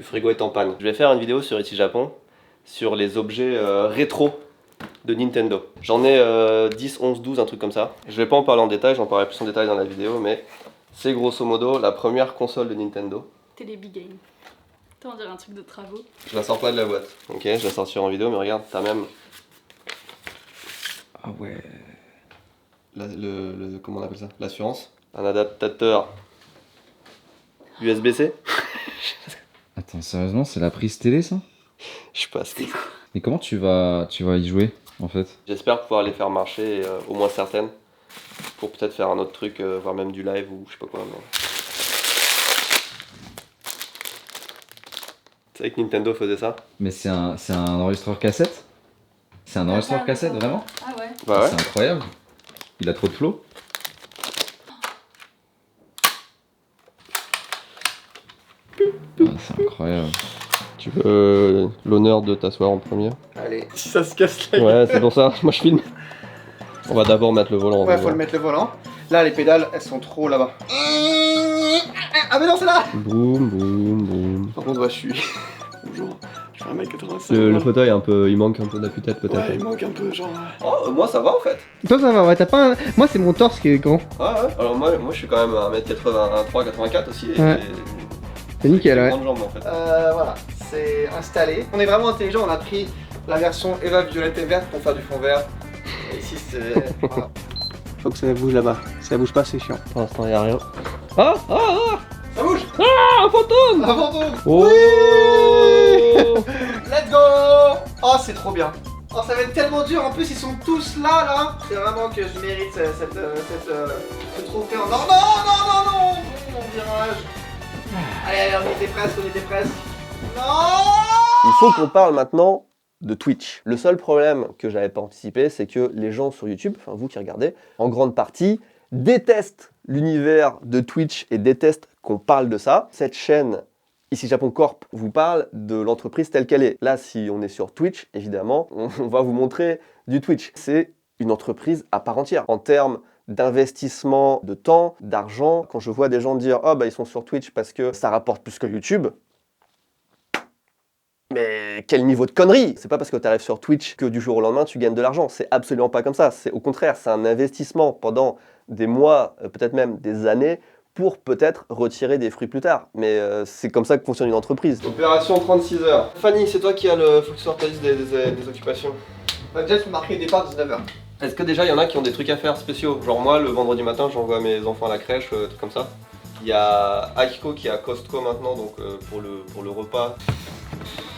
frigo est en panne. Je vais faire une vidéo sur Ichi Japon, sur les objets rétro de Nintendo. J'en ai 10, 11, 12, un truc comme ça. Je vais pas en parler en détail, j'en parlerai plus en détail dans la vidéo, mais c'est grosso modo la première console de Nintendo. Télé Game. On dirait un truc de travaux. Je la sors pas de la boîte. Ok, je la sortirai en vidéo, mais regarde, t'as même... Ah ouais. Comment on appelle ça? L'assurance. Un adaptateur USB-C. Attends, sérieusement, c'est la prise télé ça? Je sais pas ce que c'est. Mais comment tu vas y jouer en fait? J'espère pouvoir les faire marcher, au moins certaines, pour peut-être faire un autre truc, voire même du live ou je sais pas quoi. Mais... Tu savais que Nintendo faisait ça? Mais c'est un enregistreur cassette? C'est un enregistreur cassette, vraiment? Ah ouais. Bah ouais. C'est incroyable. Il a trop de flow. Ah, c'est incroyable. Tu veux l'honneur de t'asseoir en premier? Allez, si ça se casse la Ouais, c'est pour ça, moi je filme. On va d'abord mettre le volant. Ouais, faut le mettre le volant. Là, les pédales, elles sont trop là-bas. Ah, mais non, c'est là! Boum, boum, boum. Par contre, ouais, je suis. Bonjour, je suis 1m85. Le fauteuil, il manque un peu d'appui-tête peut-être. Ouais, il manque un peu, genre. Oh, moi ça va en fait. Toi, ça va, ouais, t'as pas un... Moi, c'est mon torse qui est grand. Ah ouais. Alors moi je suis quand même 1m83, 84 aussi. Et Ouais. C'est nickel, j'ai ouais. des grandes jambes en fait. Voilà, c'est installé. On est vraiment intelligent, on a pris la version Eva violette et verte pour faire du fond vert. Et ici, c'est. Voilà. Faut que ça bouge là-bas. Si ça bouge pas, c'est chiant. Pour l'instant y'a rien. Ah. Ça bouge! Un fantôme. Un fantôme! Oh. Let's go! Oh, c'est trop bien. Oh, ça va être tellement dur. En plus, ils sont tous là. C'est vraiment que je mérite ce trophée en or. Non! Mon virage. Allez, on était presque. Non! Il faut qu'on parle maintenant de Twitch. Le seul problème que j'avais pas anticipé, c'est que les gens sur YouTube, enfin vous qui regardez, en grande partie, détestent l'univers de Twitch et détestent qu'on parle de ça. Cette chaîne, Ici Japon Corp, vous parle de l'entreprise telle qu'elle est. Là, si on est sur Twitch, évidemment, on va vous montrer du Twitch. C'est une entreprise à part entière. En termes d'investissement de temps, d'argent, quand je vois des gens dire « Oh, bah ils sont sur Twitch parce que ça rapporte plus que YouTube », mais quel niveau de connerie! C'est pas parce que tu arrives sur Twitch que du jour au lendemain tu gagnes de l'argent. C'est absolument pas comme ça. C'est au contraire, c'est un investissement pendant des mois, peut-être même des années, pour peut-être retirer des fruits plus tard. Mais c'est comme ça que fonctionne une entreprise. Opération 36 heures. Fanny, c'est toi qui as le... Faut que tu sortes ta liste des occupations. On va déjà se marquer départ 19h. Est-ce que déjà il y en a qui ont des trucs à faire spéciaux? Genre moi, le vendredi matin, j'envoie mes enfants à la crèche, trucs comme ça. Il y a Akiko qui est à Costco maintenant, donc pour le repas.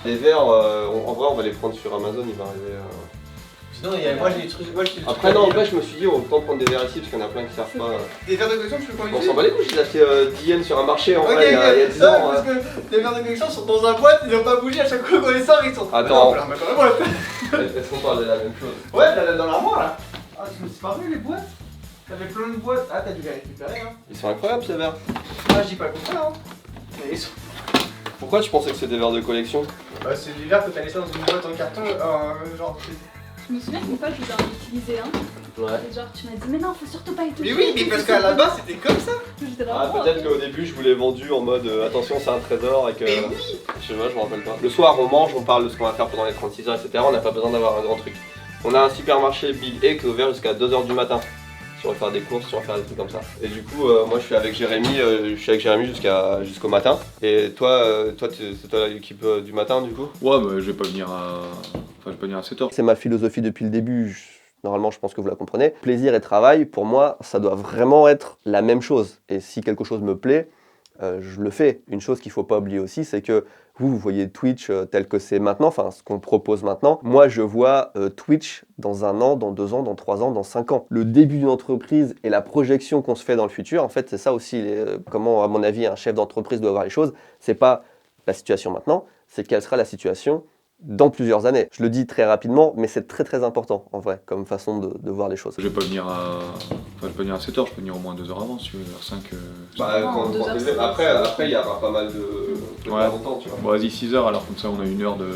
Les verres, en vrai, on va les prendre sur Amazon, il va arriver. Sinon, moi j'ai des trucs. Après, non, en vrai, je me suis dit, on peut prendre des verres ici parce qu'il y en a plein qui servent pas. Des verres de collection, tu veux qu'on On utilise? s'en bat les couilles, j'ai acheté 10 yens sur un marché en Ok, vrai, il y a 10 ans. parce que les verres de collection sont dans un boîte, ils n'ont pas bougé à chaque fois qu'on les sort, ils sont. Attends. On peut la remettre dans la boîte. Est-ce qu'on parle de la même chose? Ouais, dans l'armoire là. Ah, tu me suis pas vu les boîtes? T'avais plein de boîtes. Ah, t'as dû les récupérer, hein. Ils sont incroyables ces verres. Ah, je dis pas le contraire, hein. Mais ils sont. Pourquoi tu pensais que c'était des verres de collection? Bah, c'est des verres que t'as laissé dans une boîte en carton, genre. Je me souviens qu'une fois, je vous en ai utilisé un. Ouais. Et genre, tu m'as dit, mais non, faut surtout pas y toucher. Mais oui, mais parce qu'à la base c'était comme ça. J'étais là, Ah, oh, peut-être ok. qu'au début je vous l'ai vendu en mode attention, c'est un trésor et que. Mais oui. Je sais pas, je me rappelle pas. Le soir, on mange, on parle de ce qu'on va faire pendant les 36 heures, etc. On n'a pas besoin d'avoir un grand truc. On a un supermarché Big A qui est ouvert jusqu'à 2h du matin. Si on veut faire des courses, si on veut faire des trucs comme ça. Et du coup, moi je suis avec Jérémy, jusqu'au matin. Et toi, c'est toi l'équipe du matin du coup? Ouais, bah, je vais pas venir à. Enfin, je vais pas venir à 7h. C'est ma philosophie depuis le début. Normalement, je pense que vous la comprenez. Plaisir et travail, pour moi, ça doit vraiment être la même chose. Et si quelque chose me plaît, je le fais. Une chose qu'il ne faut pas oublier aussi, c'est que vous voyez Twitch tel que c'est maintenant, enfin ce qu'on propose maintenant. Moi, je vois Twitch dans 1 an, dans 2 ans, dans 3 ans, dans 5 ans. Le début d'une entreprise et la projection qu'on se fait dans le futur, en fait, c'est ça aussi, comment, à mon avis, un chef d'entreprise doit voir les choses. C'est pas la situation maintenant, c'est quelle sera la situation dans plusieurs années. Je le dis très rapidement, mais c'est très très important, en vrai, comme façon de voir les choses. Je vais pas venir à Enfin, je peux venir à 7h, je peux venir au moins 2 heures avant si tu veux, vers 5. Bah, Non, quand, 2 quand heures, t'es- c'est- après, il y aura pas mal de Ouais. longtemps, tu vois. Bon, vas-y, 6h, alors comme ça on a 1 heure de.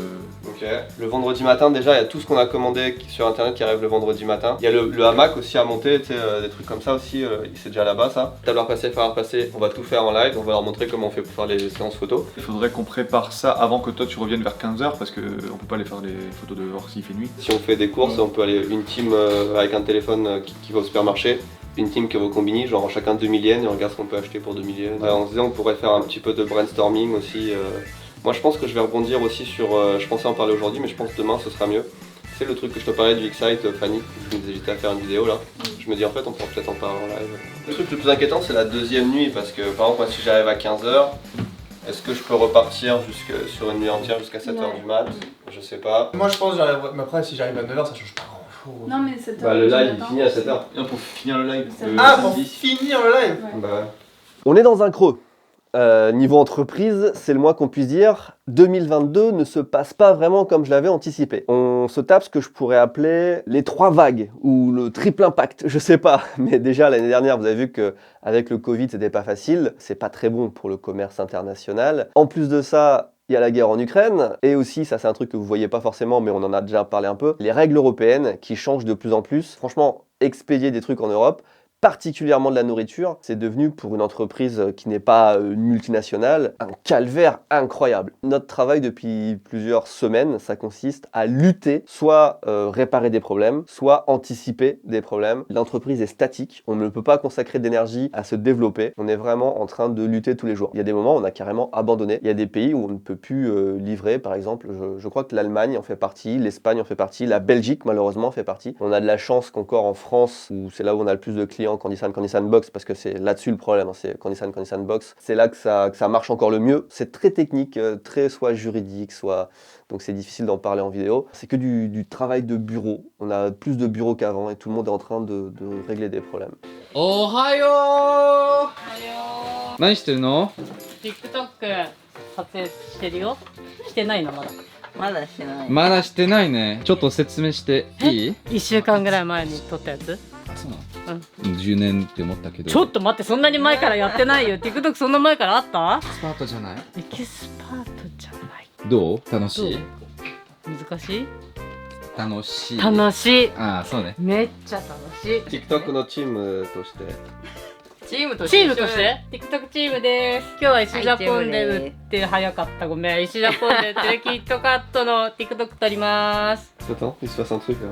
Ok. Le vendredi matin, déjà, il y a tout ce qu'on a commandé sur internet qui arrive le vendredi matin. Il y a le hamac aussi à monter, tu sais, des trucs comme ça aussi, c'est déjà là-bas ça. Tableur passé, fer à repasser, on va tout faire en live, on va leur montrer comment on fait pour faire les séances photos. Il faudrait qu'on prépare ça avant que toi tu reviennes vers 15h parce qu'on peut pas aller faire les photos dehors s'il fait nuit. Si on fait des courses, on peut aller une team avec un téléphone qui va au supermarché, une team qui va au combini, genre chacun 2000 yens et on regarde ce qu'on peut acheter pour 2000 yens. On se disait on pourrait faire un petit peu de brainstorming aussi. Moi je pense que je vais rebondir aussi sur, je pensais en parler aujourd'hui mais je pense que demain ce sera mieux. C'est le truc que je te parlais du Excite, Fanny, je me disais j'étais à faire une vidéo là. Je me dis en fait on pourrait peut-être en parler en live. Le truc le plus inquiétant c'est la deuxième nuit parce que par exemple moi si j'arrive à 15h, est-ce que je peux repartir sur une nuit entière jusqu'à 7h du mat? Je sais pas. Moi je pense que j'arrive. Mais après, si j'arrive à 9h, ça change pas grand-chose. Non, mais cette Bah le live il finit à 7h. Et pour finir le live. Ça- Ah, pour samedi. finir le live. Bah ouais. On est dans un creux. Niveau entreprise, c'est le moins qu'on puisse dire. 2022 ne se passe pas vraiment comme je l'avais anticipé. On se tape ce que je pourrais appeler les 3 vagues ou le triple impact, je sais pas. Mais déjà l'année dernière, vous avez vu que avec le Covid, c'était pas facile. C'est pas très bon pour le commerce international. En plus de ça, il y a la guerre en Ukraine, et aussi, ça c'est un truc que vous voyez pas forcément, mais on en a déjà parlé un peu, les règles européennes qui changent de plus en plus. Franchement, expédier des trucs en Europe, particulièrement de la nourriture, c'est devenu pour une entreprise qui n'est pas une multinationale, un calvaire incroyable. Notre travail depuis plusieurs semaines, ça consiste à lutter, soit réparer des problèmes, soit anticiper des problèmes. L'entreprise est statique, on ne peut pas consacrer d'énergie à se développer, on est vraiment en train de lutter tous les jours. Il y a des moments où on a carrément abandonné, il y a des pays où on ne peut plus livrer, par exemple, je crois que l'Allemagne en fait partie, l'Espagne en fait partie, la Belgique malheureusement en fait partie. On a de la chance qu'encore en France, où c'est là où on a le plus de clients, quand Nissan Box, parce que c'est là-dessus le problème, hein, c'est quand Nissan Box, c'est là que ça marche encore le mieux. C'est très technique, très soit juridique, soit... Donc c'est difficile d'en parler en vidéo. C'est que du travail de bureau. On a plus de bureaux qu'avant et tout le monde est en train de régler des problèmes. Ohayo! 何してるの？ TikTok 撮影してるよ。してないのまだ。まだしてない。まだしてないね。ちょっと説明していい1週間ぐらい前に撮ったやつ。そうなの10年って思ったけど。ちょっと待って、そんなに前からやってないよ。TikTok そんな前からあったスパートじゃない？エキスパートじゃない。どう？楽しい？難しい？楽しい。楽しい。ああ、そうね。めっちゃ楽しい。 TikTok のチームとしてチームとチームとして TikTok チームです。今日は石ジャポンで売って早かった。ごめん。石ジャポンで売ってるキットカットの TikTok 撮ります。 Attends, il se passe un truc là.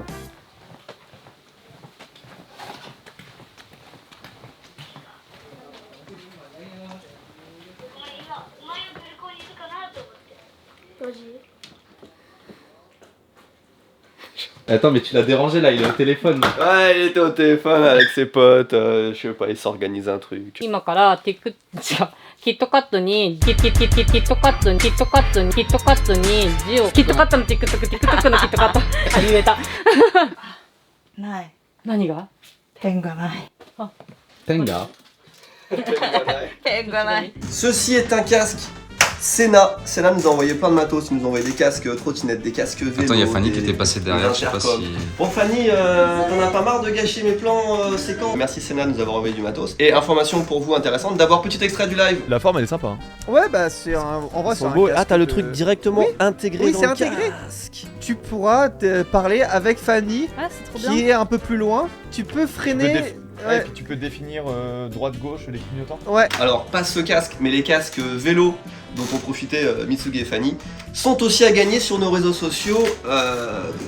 Attends, mais tu l'as dérangé là, il est au téléphone. Ouais, il était au téléphone avec ses potes, je sais pas, il s'organise un truc. 今からキットカットにキットカットに字をキットカットの TikTok のキットカットあ言えたない。何が点がない。天が点がない。 Ceci est un casque Sena. Sena nous a envoyé plein de matos, il nous a envoyé des casques trottinettes, des casques vélo. Attends, il y a Fanny des- qui était passée des derrière, je sais pas intercoms. si... Bon Fanny, t'en as pas marre de gâcher mes plans séquents? Merci Sena de nous avoir envoyé du matos. Et information pour vous intéressante, d'abord petit extrait du live. La forme elle est sympa. Hein. Ouais, bah c'est un. En vrai, Ils c'est sont un beaux. casque Ah t'as le que- truc directement intégré Oui, dans c'est le intégré. casque. Tu pourras te parler avec Fanny, Ah, c'est trop qui bien. est un peu plus loin. Tu peux freiner. Ouais, et Ouais. puis tu peux définir droite-gauche les clignotants. Ouais. Alors pas ce casque, mais les casques vélo dont ont profité Mitsugi et Fanny sont aussi à gagner sur nos réseaux sociaux.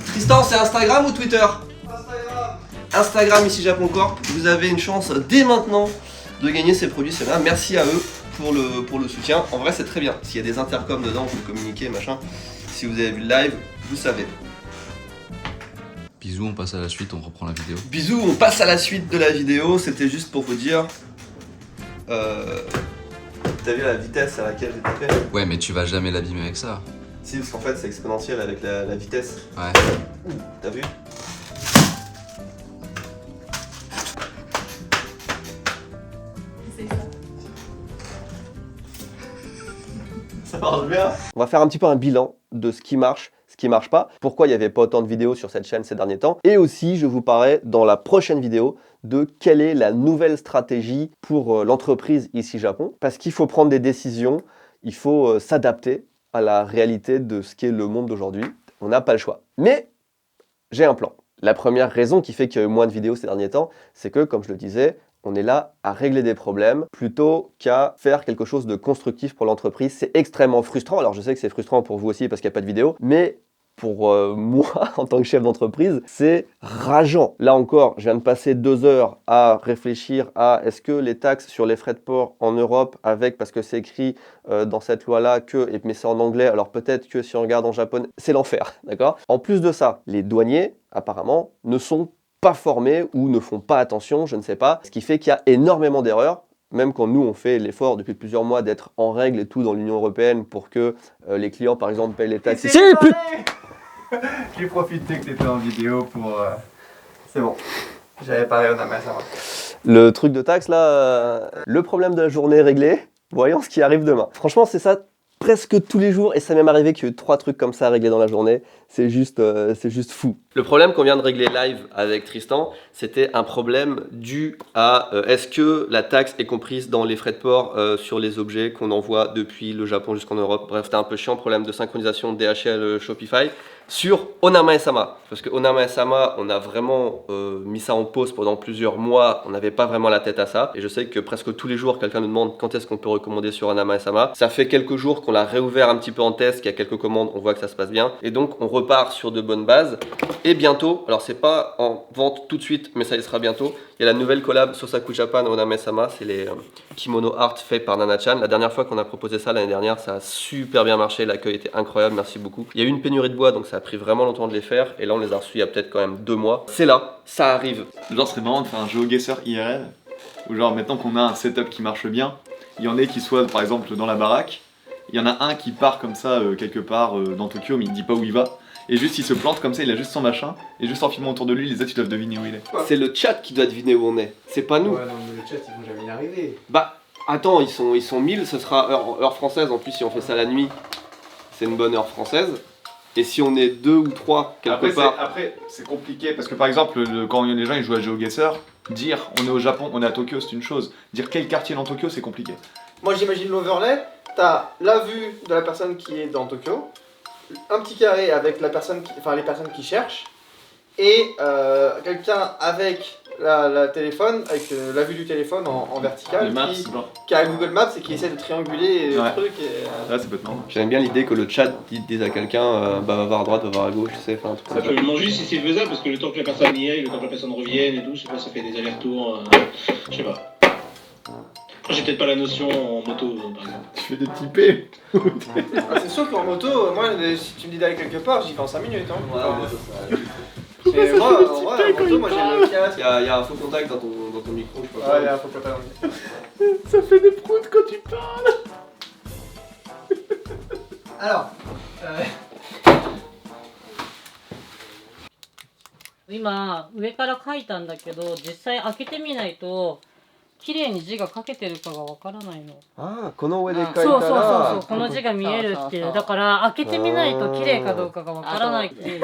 Tristan, c'est Instagram ou Twitter? Instagram ici Japon Corp. Vous avez une chance dès maintenant de gagner ces produits Sena. Merci à eux pour le soutien. En vrai c'est très bien. S'il y a des intercoms dedans, vous communiquez machin. Si vous avez vu le live, vous savez. Bisous, on passe à la suite, on reprend la vidéo. Bisous, on passe à la suite de la vidéo. C'était juste pour vous dire. T'as vu la vitesse à laquelle j'ai tapé? Ouais, mais tu vas jamais l'abîmer avec ça. Si, parce qu'en fait c'est exponentiel avec la vitesse. Ouais. T'as vu? C'est ça. Ça marche bien. On va faire un petit peu un bilan de ce qui marche, ce qui marche pas, pourquoi il n'y avait pas autant de vidéos sur cette chaîne ces derniers temps, et aussi je vous parlerai dans la prochaine vidéo de quelle est la nouvelle stratégie pour l'entreprise ici Japon, parce qu'il faut prendre des décisions, il faut s'adapter à la réalité de ce qu'est le monde d'aujourd'hui. On n'a pas le choix. Mais j'ai un plan. La première raison qui fait qu'il y a eu moins de vidéos ces derniers temps, c'est que, comme je le disais, on est là à régler des problèmes plutôt qu'à faire quelque chose de constructif pour l'entreprise. C'est extrêmement frustrant. Alors je sais que c'est frustrant pour vous aussi parce qu'il n'y a pas de vidéo, mais pour moi, en tant que chef d'entreprise, c'est rageant. Là encore, je viens de passer 2 heures à réfléchir à est-ce que les taxes sur les frais de port en Europe, parce que c'est écrit dans cette loi-là mais c'est en anglais, alors peut-être que si on regarde en japonais, c'est l'enfer, d'accord? En plus de ça, les douaniers, apparemment, ne sont pas formés ou ne font pas attention, je ne sais pas, ce qui fait qu'il y a énormément d'erreurs. Même quand nous, on fait l'effort depuis plusieurs mois d'être en règle et tout dans l'Union Européenne pour que les clients, par exemple, payent les taxes. J'ai profité que t'étais en vidéo pour... C'est bon, j'avais parlé au Namasama. Le truc de taxe, là, le problème de la journée est réglé. Voyons ce qui arrive demain. Franchement, c'est ça presque tous les jours et ça m'est arrivé qu'il y ait eu 3 trucs comme ça à régler dans la journée. C'est juste fou. Le problème qu'on vient de régler live avec Tristan, c'était un problème dû à est-ce que la taxe est comprise dans les frais de port sur les objets qu'on envoie depuis le Japon jusqu'en Europe. Bref, c'était un peu chiant, problème de synchronisation DHL Shopify sur Onama-sama. Parce que Onama-sama, on a vraiment mis ça en pause pendant plusieurs mois, on n'avait pas vraiment la tête à ça. Et je sais que presque tous les jours, quelqu'un nous demande quand est-ce qu'on peut recommander sur Onama-sama. Ça fait quelques jours qu'on l'a réouvert un petit peu en test, qu'il y a quelques commandes, on voit que ça se passe bien. Et donc on repart sur de bonnes bases. Et bientôt, alors c'est pas en vente tout de suite, mais ça y sera bientôt, il y a la nouvelle collab Sosaku Japan Onama-sama, c'est les kimono art faits par Nana-chan. La dernière fois qu'on a proposé ça l'année dernière, ça a super bien marché, l'accueil était incroyable, merci beaucoup. Il y a eu une pénurie de bois, donc ça a pris vraiment longtemps de les faire, et là on les a reçus il y a peut-être quand même 2 mois. C'est là, ça arrive. Genre, ce serait marrant de faire un GeoGuessr IRL, où genre, maintenant qu'on a un setup qui marche bien, il y en a qui soient par exemple dans la baraque, il y en a un qui part comme ça quelque part dans Tokyo, mais il dit pas où il va. Et juste il se plante comme ça, il a juste son machin, et juste en filmant autour de lui, les autres ils doivent deviner où il est. C'est le chat qui doit deviner où on est, c'est pas nous. Ouais, non, mais le chat, ils vont jamais y arriver. Bah, attends, ils sont 1000, ce sera heure française, en plus si on fait ça la nuit, c'est une bonne heure française. Et si on est 2 ou 3 quelque part... Après, c'est compliqué, parce que par exemple, quand les gens ils jouent à GeoGuessr, dire on est au Japon, on est à Tokyo, c'est une chose. Dire quel quartier dans Tokyo, c'est compliqué. Moi j'imagine l'overlay, t'as la vue de la personne qui est dans Tokyo, un petit carré avec la personne les personnes qui cherchent, et quelqu'un avec la téléphone, avec la vue du téléphone en vertical, Les maps, qui a Google Maps et qui essaie de trianguler le truc. Là, c'est bêtement. J'aime bien l'idée que le chat dise à quelqu'un va voir à droite, va voir à gauche, tu sais, enfin un truc comme ça. Je me demande juste si c'est faisable parce que le temps que la personne y aille, le temps que la personne revienne et tout, je sais pas, ça fait des allers-retours, je sais pas. J'ai peut-être pas la notion en moto par exemple. Tu fais des petits P. C'est sûr qu'en moto, moi si tu me dis d'aller quelque part, j'y vais en 5 minutes. Hein. Ouais, Moi, en moto, moi j'ai le casque. Il y a un faux contact dans ton micro, je peux pas. Ouais, il y a un faux contact. Ça fait des proutes quand tu parles. Alors, 今上から書いたんだけど実際開けてみないと綺麗に字が書けてるかがわからないの。ああ、この上で書いたらそうそうそうそう、この字が見えるっていう。だから開けてみないと綺麗かどうかがわからないっていう。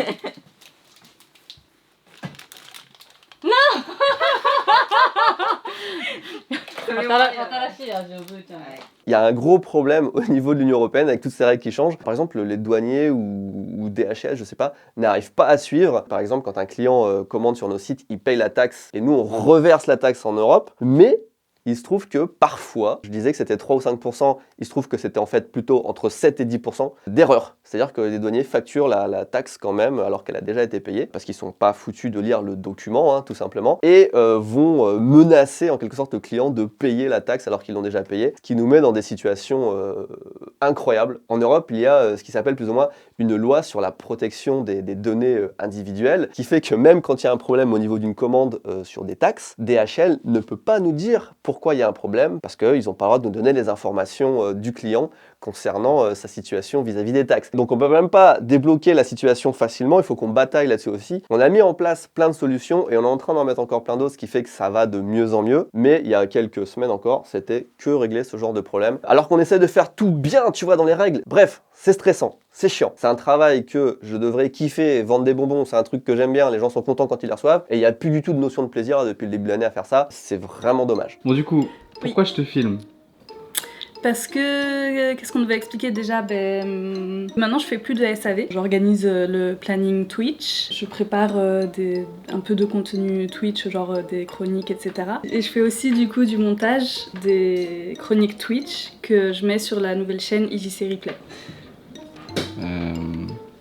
新しい味をブーちゃん。Il y a un gros problème au niveau de l'Union Européenne avec toutes ces règles qui changent. Par exemple, les douaniers ou DHL, je sais pas, n'arrivent pas à suivre. Par exemple, quand un client commande sur nos sites, il paye la taxe et nous on reverse la taxe en Europe. Mais il se trouve que parfois, je disais que c'était 3 ou 5%, il se trouve que c'était en fait plutôt entre 7 et 10% d'erreur. C'est-à-dire que les douaniers facturent la taxe quand même alors qu'elle a déjà été payée, parce qu'ils sont pas foutus de lire le document, hein, tout simplement, et vont menacer en quelque sorte le client de payer la taxe alors qu'ils l'ont déjà payée, ce qui nous met dans des situations incroyables. En Europe, il y a ce qui s'appelle plus ou moins une loi sur la protection des données individuelles, qui fait que même quand il y a un problème au niveau d'une commande sur des taxes, DHL ne peut pas nous dire pourquoi Pourquoi il y a un problème? Parce qu'ils n'ont pas le droit de nous donner les informations du client concernant sa situation vis-à-vis des taxes. Donc on ne peut même pas débloquer la situation facilement, il faut qu'on bataille là-dessus aussi. On a mis en place plein de solutions et on est en train d'en mettre encore plein d'autres, ce qui fait que ça va de mieux en mieux. Mais il y a quelques semaines encore, c'était que régler ce genre de problème. Alors qu'on essaie de faire tout bien, tu vois, dans les règles. Bref, c'est stressant, c'est chiant. C'est un travail que je devrais kiffer, vendre des bonbons, c'est un truc que j'aime bien, les gens sont contents quand ils les reçoivent. Et il n'y a plus du tout de notion de plaisir depuis le début de l'année à faire ça. C'est vraiment dommage. Bon, du coup, pourquoi je te filme? Parce que, qu'est-ce qu'on devait expliquer déjà? Maintenant je fais plus de SAV, j'organise le planning Twitch, je prépare un peu de contenu Twitch, genre des chroniques, etc. Et je fais aussi du coup du montage des chroniques Twitch que je mets sur la nouvelle chaîne EasyC Replay.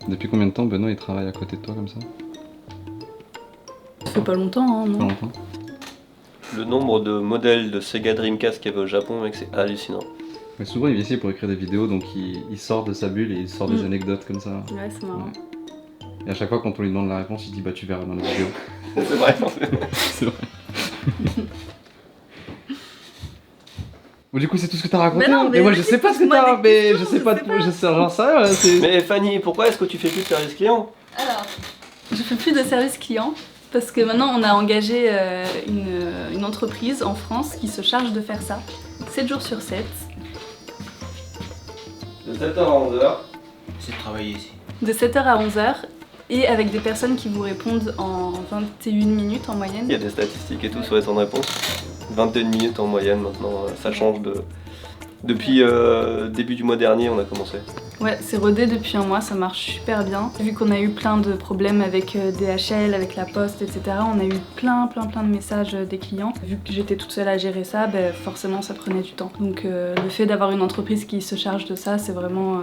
Depuis combien de temps Benoît il travaille à côté de toi comme ça? Ça fait pas longtemps, hein, non? Pas longtemps. Le nombre de modèles de Sega Dreamcast qu'il y avait au Japon, mec, c'est hallucinant. Mais souvent il vient ici pour écrire des vidéos, donc il sort de sa bulle et il sort des anecdotes comme ça. Ouais, c'est marrant. Ouais. Et à chaque fois quand on lui demande la réponse, il dit bah tu verras dans la vidéo. C'est vrai. C'est vrai. Bon, du coup c'est tout ce que t'as raconté. Mais non, mais moi je sais pas ce que moi, t'as, des mais je questions, sais pas, je sais pas. je sais, j'en sais rien. c'est- Mais Fanny, pourquoi est-ce que tu fais plus de service client? Alors, je fais plus de service client parce que maintenant on a engagé une entreprise en France qui se charge de faire ça 7 jours sur 7. De 7h à 11h. C'est de travailler ici. De 7h à 11h et avec des personnes qui vous répondent en 21 minutes en Il y moyenne. a des statistiques et tout sur les temps de réponse. 21 minutes en moyenne maintenant, ça change de... Depuis début du mois dernier, on a commencé. Ouais, c'est rodé depuis un mois, ça marche super bien. Vu qu'on a eu plein de problèmes avec DHL, avec la poste, etc., on a eu plein de messages des clients. Vu que j'étais toute seule à gérer ça, forcément ça prenait du temps. Donc le fait d'avoir une entreprise qui se charge de ça, c'est vraiment...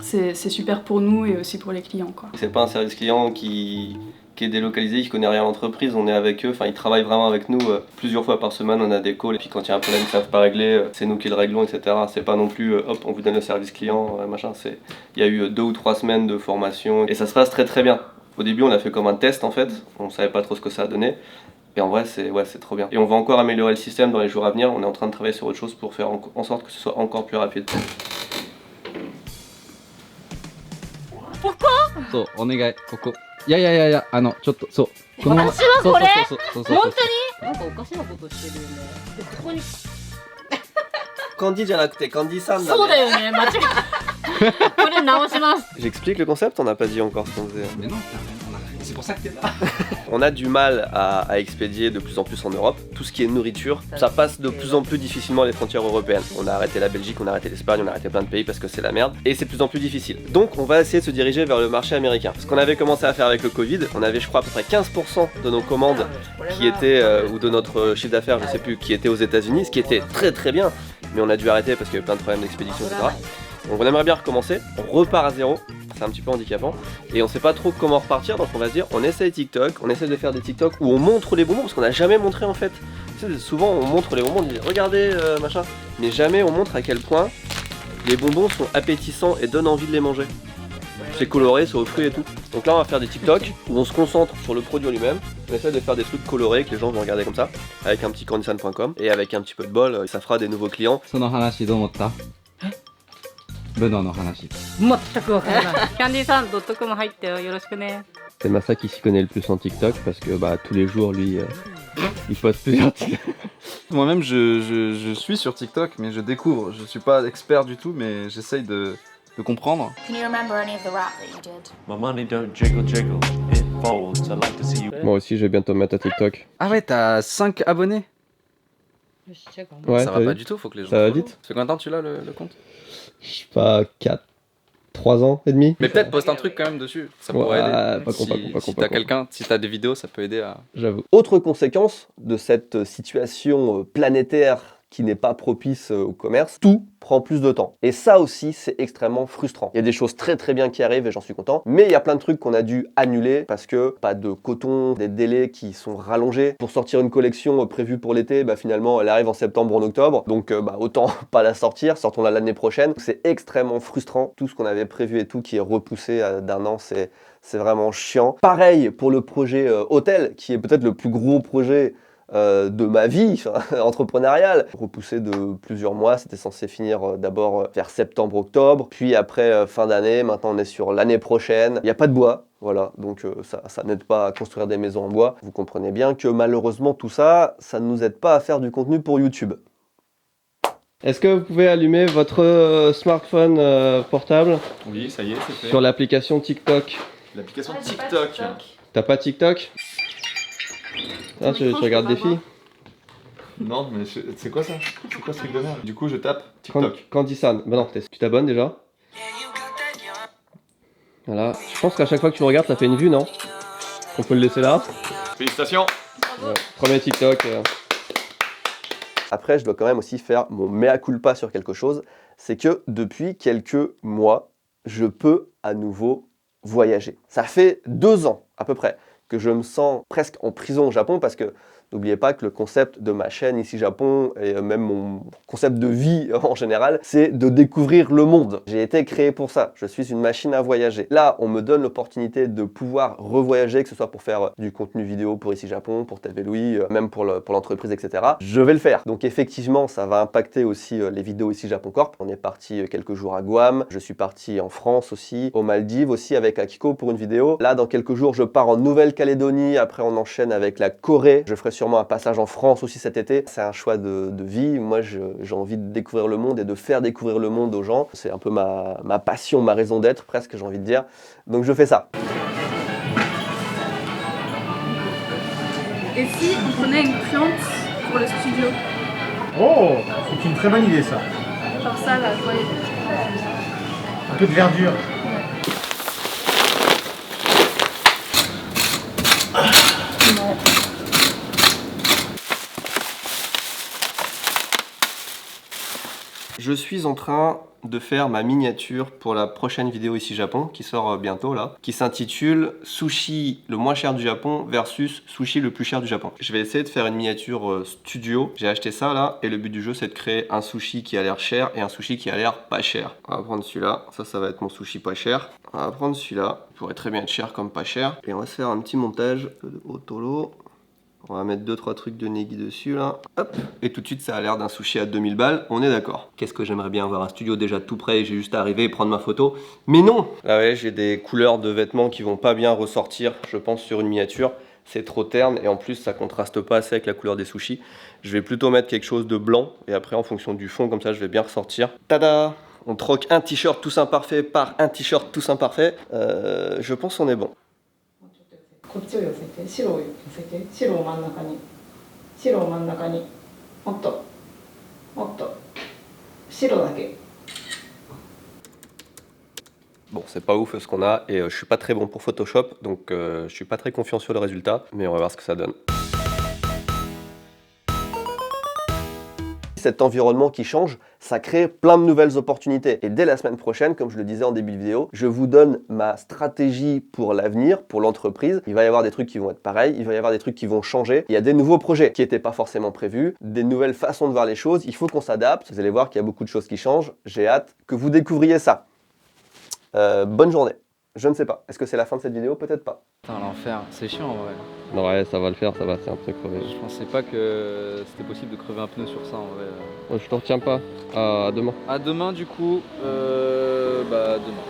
c'est super pour nous et aussi pour les clients, quoi. C'est pas un service client qui est délocalisé, qui connaît rien à l'entreprise, on est avec eux, enfin ils travaillent vraiment avec nous. Plusieurs fois par semaine on a des calls et puis quand il y a un problème qu'ils savent pas régler, c'est nous qui le réglons, etc. C'est pas non plus hop on vous donne le service client, machin. Il y a eu 2 ou 3 semaines de formation et ça se passe très bien. Au début on a fait comme un test en fait, on savait pas trop ce que ça a donné. Et en vrai c'est trop bien. Et on va encore améliorer le système dans les jours à venir, on est en train de travailler sur autre chose pour faire en sorte que ce soit encore plus rapide. そうお願いここ。いやちょっとそうこのまま。私はこれそう本当になんかおかしなことしてるよね。でここにCandy じゃなくて Candy さんだね。そうだよね、間違えた。これ直します。 J'explique le concept, on n'a pas dit encore ce qu'on faisait. Mais non, c'est pour ça que t'es là. On a du mal à expédier de plus en plus en Europe. Tout ce qui est nourriture, ça passe de plus en plus difficilement les frontières européennes. On a arrêté la Belgique, on a arrêté l'Espagne, on a arrêté plein de pays parce que c'est la merde. Et c'est de plus en plus difficile. Donc on va essayer de se diriger vers le marché américain. Ce qu'on avait commencé à faire avec le Covid, on avait je crois à peu près 15% de nos commandes qui étaient, ou de notre chiffre d'affaires, je sais plus, qui étaient aux États-Unis, ce qui était très bien. Mais on a dû arrêter parce qu'il y avait plein de problèmes d'expédition, etc. Donc on aimerait bien recommencer, on repart à zéro, c'est un petit peu handicapant, et on sait pas trop comment repartir, donc on va se dire, on essaye TikTok, on essaie de faire des TikTok où on montre les bonbons, parce qu'on n'a jamais montré en fait. Tu sais, souvent on montre les bonbons, on dit regardez machin, mais jamais on montre à quel point les bonbons sont appétissants et donnent envie de les manger. C'est coloré, c'est aux fruits et tout. Donc là on va faire des TikTok où on se concentre sur le produit lui-même, on essaie de faire des trucs colorés que les gens vont regarder comme ça, avec un petit candysan.com, et avec un petit peu de bol, ça fera des nouveaux clients. その話どう思った？ブノの話。全くわからない。キャンディーさん.com入ってよろしくね。 C'est Massa qui s'y connaît le plus en TikTok parce que bah, tous les jours lui il poste plusieurs TikTok. Moi-même, je suis sur TikTok, mais je découvre. Je suis pas expert du tout, mais j'essaye de comprendre. Can you remember any of the rap that you did? My money don't jiggle jiggle, it folds. I like to see you. Moi aussi je vais bientôt me mettre à TikTok. Ah ouais, t'as 5 abonnés. Ouais, ça va pas du tout, faut que les gens. Ça va vite. Ça fait combien de temps tu l'as le compte? Je sais pas, 3 ans et demi. Mais peut-être poste un truc quand même dessus, ça pourrait aider. Si t'as quelqu'un, si t'as des vidéos, ça peut aider à... J'avoue. Autre conséquence de cette situation planétaire qui n'est pas propice au commerce, tout prend plus de temps. Et ça aussi, c'est extrêmement frustrant. Il y a des choses très bien qui arrivent et j'en suis content, mais il y a plein de trucs qu'on a dû annuler parce que pas de coton, des délais qui sont rallongés. Pour sortir une collection prévue pour l'été, bah finalement elle arrive en septembre ou en octobre, donc autant pas la sortir, sortons-la l'année prochaine. C'est extrêmement frustrant, tout ce qu'on avait prévu et tout qui est repoussé d'un an, c'est vraiment chiant. Pareil pour le projet hôtel, qui est peut-être le plus gros projet de ma vie entrepreneuriale. Repoussé de plusieurs mois, c'était censé finir d'abord vers septembre-octobre, puis après fin d'année, maintenant on est sur l'année prochaine. Il n'y a pas de bois, voilà, donc ça n'aide pas à construire des maisons en bois. Vous comprenez bien que malheureusement tout ça, ça ne nous aide pas à faire du contenu pour YouTube. Est-ce que vous pouvez allumer votre smartphone portable? Oui, ça y est, c'est fait. Sur l'application TikTok. L'application TikTok. T'as pas TikTok? Ah, tu regardes des filles? Non, mais c'est quoi ça? C'est quoi ce truc de merde? Du coup, je tape TikTok. Candy-san. Bah non, tu t'abonnes déjà? Voilà. Je pense qu'à chaque fois que tu le regardes, ça fait une vue, non? On peut le laisser là? Félicitations! Premier TikTok. Après, je dois quand même aussi faire mon mea culpa sur quelque chose. C'est que depuis quelques mois, je peux à nouveau voyager. Ça fait 2 ans à peu près que je me sens presque en prison au Japon parce que n'oubliez pas que le concept de ma chaîne ici Japon et même mon concept de vie en général, c'est de découvrir le monde. J'ai été créé pour ça. Je suis une machine à voyager. Là, on me donne l'opportunité de pouvoir revoyager, que ce soit pour faire du contenu vidéo pour ici Japon, pour TV Louis, même pour l'entreprise, etc. Je vais le faire. Donc effectivement, ça va impacter aussi les vidéos ici Japon Corp. On est parti quelques jours à Guam. Je suis parti en France aussi, aux Maldives aussi avec Akiko pour une vidéo. Là, dans quelques jours, je pars en Nouvelle-Calédonie. Après, on enchaîne avec la Corée. Je ferai sûrement un passage en France aussi cet été. C'est un choix de vie. Moi, j'ai envie de découvrir le monde et de faire découvrir le monde aux gens. C'est un peu ma passion, ma raison d'être presque, j'ai envie de dire. Donc je fais ça. Et si on prenait une plante pour le studio? Oh, c'est une très bonne idée ça. Genre ça là, vous voyez. Un peu de verdure. Non. Je suis en train de faire ma miniature pour la prochaine vidéo ici Japon qui sort bientôt là, qui s'intitule Sushi le moins cher du Japon versus Sushi le plus cher du Japon. Je vais essayer de faire une miniature studio. J'ai acheté ça là et le but du jeu c'est de créer un sushi qui a l'air cher et un sushi qui a l'air pas cher. On va prendre celui-là, ça va être mon sushi pas cher. On va prendre celui-là, il pourrait très bien être cher comme pas cher. Et on va se faire un petit montage de Otolo. On va mettre 2-3 trucs de negi dessus là. Hop. Et tout de suite ça a l'air d'un sushi à 2000 balles, on est d'accord. Qu'est-ce que j'aimerais bien avoir un studio déjà tout prêt et j'ai juste à arriver et prendre ma photo. Mais non! Là ouais, j'ai des couleurs de vêtements qui vont pas bien ressortir, je pense, sur une miniature. C'est trop terne et en plus ça contraste pas assez avec la couleur des sushis. Je vais plutôt mettre quelque chose de blanc et après en fonction du fond comme ça je vais bien ressortir. Tada! On troque un t-shirt tous imparfait par un t-shirt tous imparfait. Je pense qu'on est bon. こっちを寄せて、白を寄せて、白を真ん中に、白を真ん中に、もっと、もっと、白だけ。 Bon, c'est pas ouf ce qu'on a et je suis pas très bon pour Photoshop, donc je suis pas très confiant sur le résultat, mais on va voir ce que ça donne. Cet environnement qui change, ça crée plein de nouvelles opportunités. Et dès la semaine prochaine, comme je le disais en début de vidéo, je vous donne ma stratégie pour l'avenir, pour l'entreprise. Il va y avoir des trucs qui vont être pareils, il va y avoir des trucs qui vont changer. Il y a des nouveaux projets qui n'étaient pas forcément prévus, des nouvelles façons de voir les choses. Il faut qu'on s'adapte. Vous allez voir qu'il y a beaucoup de choses qui changent. J'ai hâte que vous découvriez ça. Bonne journée. Je ne sais pas. Est-ce que c'est la fin de cette vidéo? Peut-être pas. Putain, l'enfer, c'est chiant en vrai. Ouais, ça va le faire, ça va, c'est un peu crevé. Je pensais pas que c'était possible de crever un pneu sur ça en vrai. Je te retiens pas. À demain. À demain du coup, bah demain.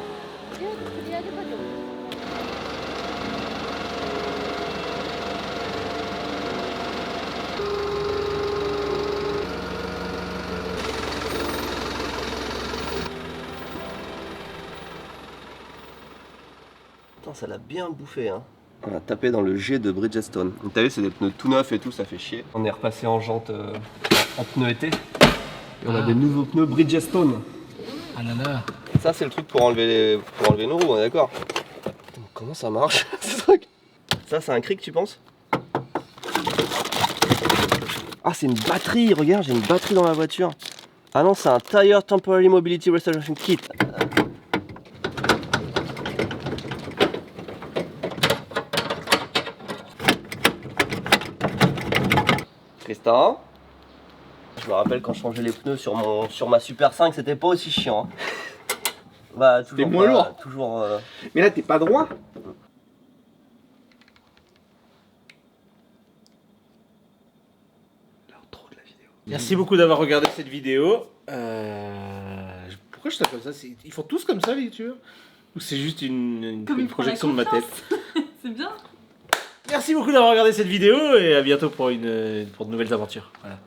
Ça l'a bien bouffé hein. On a tapé dans le jet de Bridgestone. T'as vu, c'est des pneus tout neufs et tout, ça fait chier. On est repassé en jante en pneus été. Et on a des nouveaux pneus Bridgestone. Ah là là. Ça c'est le truc pour enlever nos roues, on est d'accord. Comment ça marche ce truc? Ça c'est un cric tu penses? Ah c'est une batterie, regarde j'ai une batterie dans la voiture. Ah non c'est un Tire Temporary Mobility Restoration Kit. Tristan, je me rappelle quand je changeais les pneus sur ma Super 5, c'était pas aussi chiant. Hein. Bah, c'était moins lourd. Toujours. Mais là, t'es pas droit. Merci beaucoup d'avoir regardé cette vidéo. Pourquoi je tape comme ça? Ils font tous comme ça, les youtubeurs? Ou c'est juste une projection de ma tête? C'est bien. Merci beaucoup d'avoir regardé cette vidéo et à bientôt pour de nouvelles aventures. Voilà.